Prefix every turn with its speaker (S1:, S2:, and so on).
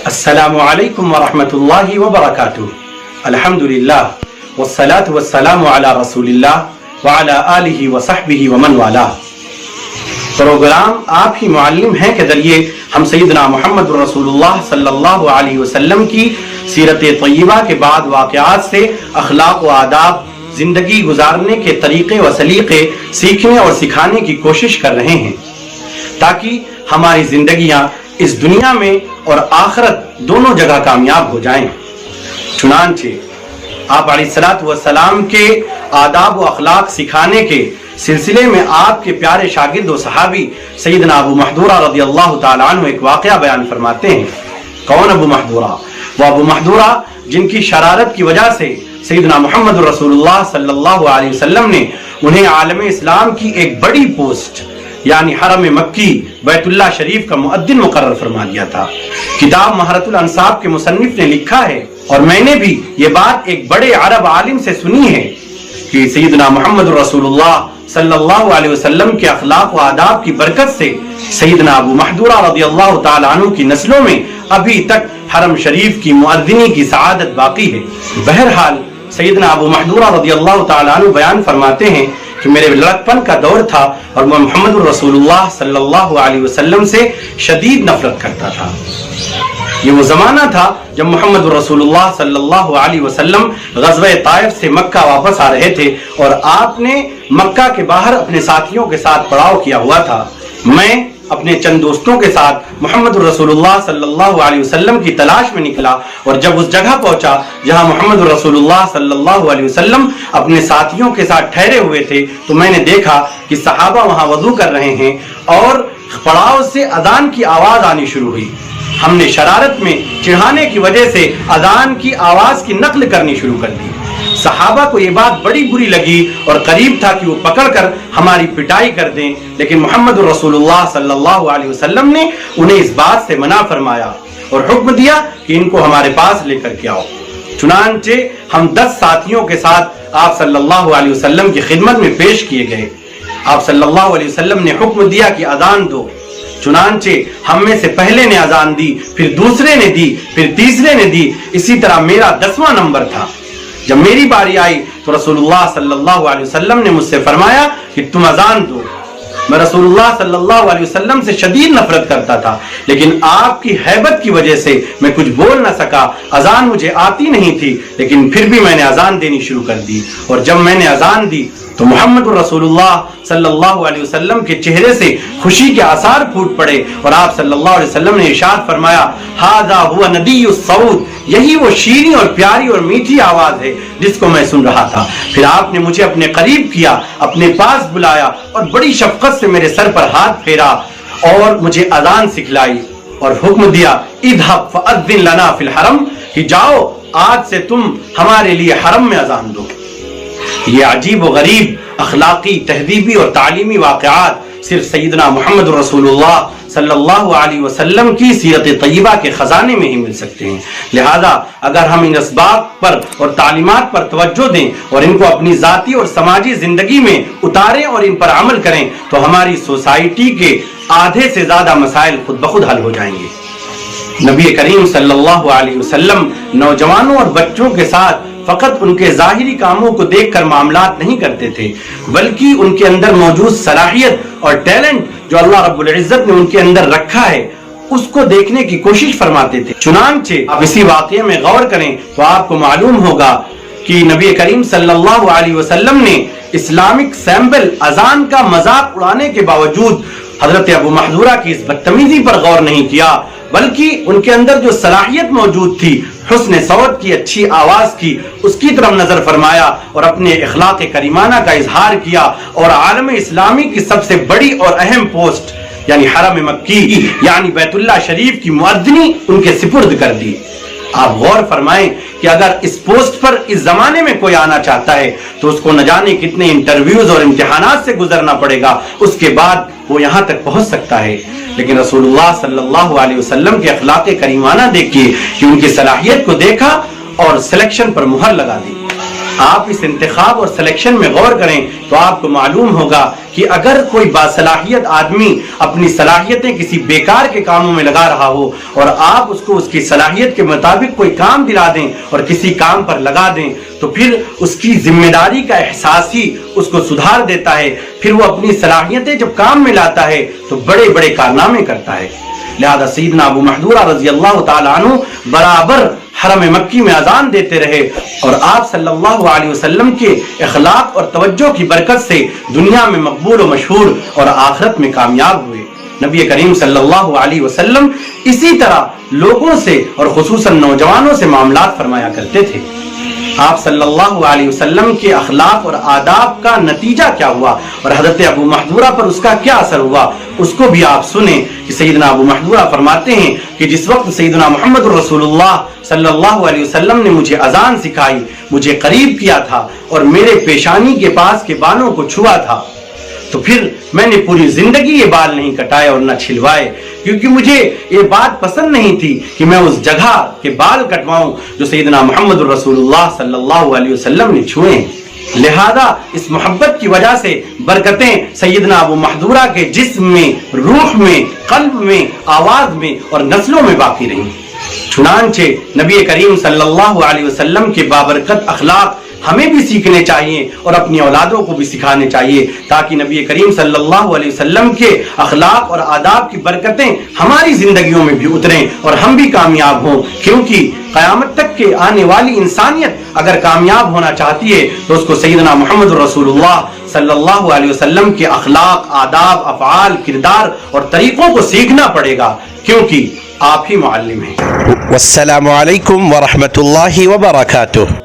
S1: السلام علیکم ورحمۃ اللہ وبرکاتہ. الحمدللہ والصلاة والسلام علی رسول اللہ وعلی آلہ وصحبہ ومن والہ. پروگرام آپ ہی معلم ہیں کے ذریعے ہم سیدنا محمد رسول اللہ صلی اللہ علیہ وسلم کی سیرت طیبہ کے بعد واقعات سے اخلاق و آداب، زندگی گزارنے کے طریقے و سلیقے سیکھنے اور سکھانے کی کوشش کر رہے ہیں تاکہ ہماری زندگیاں اس دنیا میں اور آخرت دونوں جگہ کامیاب ہو جائیں. چنانچہ آپ علیہ الصلوۃ والسلام کے آداب و اخلاق سکھانے کے سلسلے میں آپ کے پیارے شاگرد و صحابی سیدنا ابو محذورہ رضی اللہ تعالیٰ عنہ ایک واقعہ بیان فرماتے ہیں. کون ابو محذورہ؟ وہ ابو محذورہ جن کی شرارت کی وجہ سے سیدنا محمد رسول اللہ صلی اللہ علیہ وسلم نے انہیں عالم اسلام کی ایک بڑی پوسٹ یعنی حرم مکی بیت اللہ شریف کا مؤذن مقرر فرما دیا تھا. کتاب مہارت الانصاب کے مصنف نے لکھا ہے اور میں نے بھی یہ بات ایک بڑے عرب عالم سے سنی ہے کہ سیدنا محمد رسول اللہ صلی اللہ علیہ وسلم کے اخلاق و آداب کی برکت سے سیدنا ابو محذورہ رضی اللہ تعالیٰ عنہ کی نسلوں میں ابھی تک حرم شریف کی مؤذنی کی سعادت باقی ہے. بہرحال سیدنا ابو محذورہ رضی اللہ تعالیٰ عنہ بیان فرماتے ہیں کہ میرے لڑکپن کا دور تھا اور میں محمد رسول اللہ صلی اللہ علیہ وسلم سے شدید نفرت کرتا تھا. یہ وہ زمانہ تھا جب محمد رسول اللہ صلی اللہ علیہ وسلم غزوہ طائف سے مکہ واپس آ رہے تھے اور آپ نے مکہ کے باہر اپنے ساتھیوں کے ساتھ پڑاؤ کیا ہوا تھا. میں اپنے چند دوستوں کے ساتھ محمد رسول اللہ صلی اللہ علیہ وسلم کی تلاش میں نکلا اور جب اس جگہ پہنچا جہاں محمد رسول اللہ صلی اللہ علیہ وسلم اپنے ساتھیوں کے ساتھ ٹھہرے ہوئے تھے تو میں نے دیکھا کہ صحابہ وہاں وضو کر رہے ہیں اور پڑاؤ سے اذان کی آواز آنی شروع ہوئی. ہم نے شرارت میں چڑھانے کی وجہ سے اذان کی آواز کی نقل کرنی شروع کر دی. صحابہ کو یہ بات بڑی بری لگی اور قریب تھا کہ وہ پکڑ کر ہماری پٹائی کر دیں، لیکن محمد رسول اللہ صلی اللہ علیہ وسلم نے انہیں اس بات سے منع فرمایا اور حکم دیا کہ ان کو ہمارے پاس لے کر کے آؤ. چنانچہ ہم 10 ساتھیوں کے ساتھ آپ صلی اللہ علیہ وسلم کی خدمت میں پیش کیے گئے. آپ صلی اللہ علیہ وسلم نے حکم دیا کہ اذان دو. چنانچہ ہم میں سے پہلے نے اذان دی، پھر دوسرے نے دی، پھر تیسرے نے دی. اسی طرح میرا 10واں نمبر تھا. جب میری باری آئی تو رسول اللہ صلی اللہ علیہ وسلم نے مجھ سے فرمایا کہ تم اذان دو. میں رسول اللہ صلی اللہ علیہ وسلم سے شدید نفرت کرتا تھا لیکن آپ کی ہیبت کی وجہ سے میں کچھ بول نہ سکا. اذان مجھے آتی نہیں تھی لیکن پھر بھی میں نے اذان دینی شروع کر دی اور جب میں نے اذان دی تو محمد رسول اللہ صلی اللہ علیہ وسلم کے چہرے سے خوشی کے آثار پھوٹ پڑے اور آپ صلی اللہ علیہ وسلم نے ارشاد فرمایا ھذا ھو ندی الصوت، یہی وہ شیریں اور پیاری اور میٹھی آواز ہے جس کو میں سن رہا تھا. پھر آپ نے مجھے اپنے قریب کیا، اپنے پاس بلایا اور بڑی شفقت سے میرے سر پر ہاتھ پھیرا اور مجھے اذان سکھلائی اور حکم دیا اذهب فاذن لنا فی الحرم، کہ جاؤ آج سے تم ہمارے لیے حرم میں اذان دو. یہ عجیب و غریب اخلاقی، تہذیبی اور تعلیمی واقعات صرف سیدنا محمد رسول اللہ صلی اللہ علیہ وسلم کی سیرت طیبہ کے خزانے میں ہی مل سکتے ہیں. لہذا اگر ہم ان اسباب پر اور تعلیمات پر توجہ دیں اور ان کو اپنی ذاتی اور سماجی زندگی میں اتاریں اور ان پر عمل کریں تو ہماری سوسائٹی کے آدھے سے زیادہ مسائل خود بخود حل ہو جائیں گے. نبی کریم صلی اللہ علیہ وسلم نوجوانوں اور بچوں کے ساتھ فقط ان کے ظاہری کاموں کو دیکھ کر معاملات نہیں کرتے تھے بلکہ ان کے اندر موجود صلاحیت اور ٹیلنٹ جو اللہ رب العزت نے ان کے اندر رکھا ہے اس کو دیکھنے کی کوشش فرماتے تھے. چنانچہ آپ اسی واقعے میں غور کریں تو آپ کو معلوم ہوگا کہ نبی کریم صلی اللہ علیہ وسلم نے اسلامک سیمبل اذان کا مذاق اڑانے کے باوجود حضرت ابو محذورہ کی اس بدتمیزی پر غور نہیں کیا بلکہ ان کے اندر جو صلاحیت موجود تھی، حسن صوت کی، اچھی آواز کی، اس کی طرف نظر فرمایا اور اپنے اخلاق کریمانہ کا اظہار کیا اور عالم اسلامی کی سب سے بڑی اور اہم پوسٹ یعنی حرم مکی یعنی بیت اللہ شریف کی مؤذنی ان کے سپرد کر دی. آپ غور فرمائیں کہ اگر اس پوسٹ پر اس زمانے میں کوئی آنا چاہتا ہے تو اس کو نہ جانے کتنے انٹرویوز اور امتحانات سے گزرنا پڑے گا، اس کے بعد وہ یہاں تک پہنچ سکتا ہے. لیکن رسول اللہ صلی اللہ علیہ وسلم کے اخلاق کریمانہ دیکھیے کہ ان کی صلاحیت کو دیکھا اور سلیکشن پر مہر لگا دی. آپ اس انتخاب اور سلیکشن میں غور کریں تو آپ کو معلوم ہوگا کہ اگر کوئی باصلاحیت آدمی اپنی صلاحیتیں کسی بیکار کے کاموں میں لگا رہا ہو اور آپ اس کو اس کی صلاحیت کے مطابق کوئی کام دلا دیں اور کسی کام پر لگا دیں تو پھر اس کی ذمہ داری کا احساس ہی اس کو سدھار دیتا ہے. پھر وہ اپنی صلاحیتیں جب کام میں لاتا ہے تو بڑے بڑے کارنامے کرتا ہے. لہذا سیدنا ابو محذورہ رضی اللہ تعالی عنہ برابر حرم مکی میں اذان دیتے رہے اور آپ صلی اللہ علیہ وسلم کے اخلاق اور توجہ کی برکت سے دنیا میں مقبول و مشہور اور آخرت میں کامیاب ہوئے. نبی کریم صلی اللہ علیہ وسلم اسی طرح لوگوں سے اور خصوصاً نوجوانوں سے معاملات فرمایا کرتے تھے. آپ صلی اللہ علیہ وسلم کے اخلاق اور آداب کا نتیجہ کیا ہوا اور حضرت ابو محذورہ پر اس کا کیا اثر ہوا اس کو بھی آپ سنیں کہ سیدنا ابو محذورہ فرماتے ہیں کہ جس وقت سیدنا محمد رسول اللہ صلی اللہ علیہ وسلم نے مجھے اذان سکھائی، مجھے قریب کیا تھا اور میرے پیشانی کے پاس کے بالوں کو چھوا تھا تو پھر میں نے پوری زندگی یہ بال نہیں کٹائے اور نہ چھلوائے، کیونکہ مجھے یہ بات پسند نہیں تھی کہ میں اس جگہ کے بال کٹواؤں جو سیدنا محمد رسول اللہ صلی اللہ علیہ وسلم نے چھوئے. لہذا اس محبت کی وجہ سے برکتیں سیدنا ابو محذورہ کے جسم میں، روح میں، قلب میں، آواز میں اور نسلوں میں باقی رہیں. چنانچہ نبی کریم صلی اللہ علیہ وسلم کے بابرکت اخلاق ہمیں بھی سیکھنے چاہیے اور اپنی اولادوں کو بھی سکھانے چاہیے تاکہ نبی کریم صلی اللہ علیہ وسلم کے اخلاق اور آداب کی برکتیں ہماری زندگیوں میں بھی اتریں اور ہم بھی کامیاب ہوں. کیونکہ قیامت تک کے آنے والی انسانیت اگر کامیاب ہونا چاہتی ہے تو اس کو سیدنا محمد رسول اللہ صلی اللہ علیہ وسلم کے اخلاق، آداب، افعال، کردار اور طریقوں کو سیکھنا پڑے گا کیونکہ آپ ہی معلم ہیں.
S2: والسلام علیکم ورحمۃ اللہ وبرکاتہ.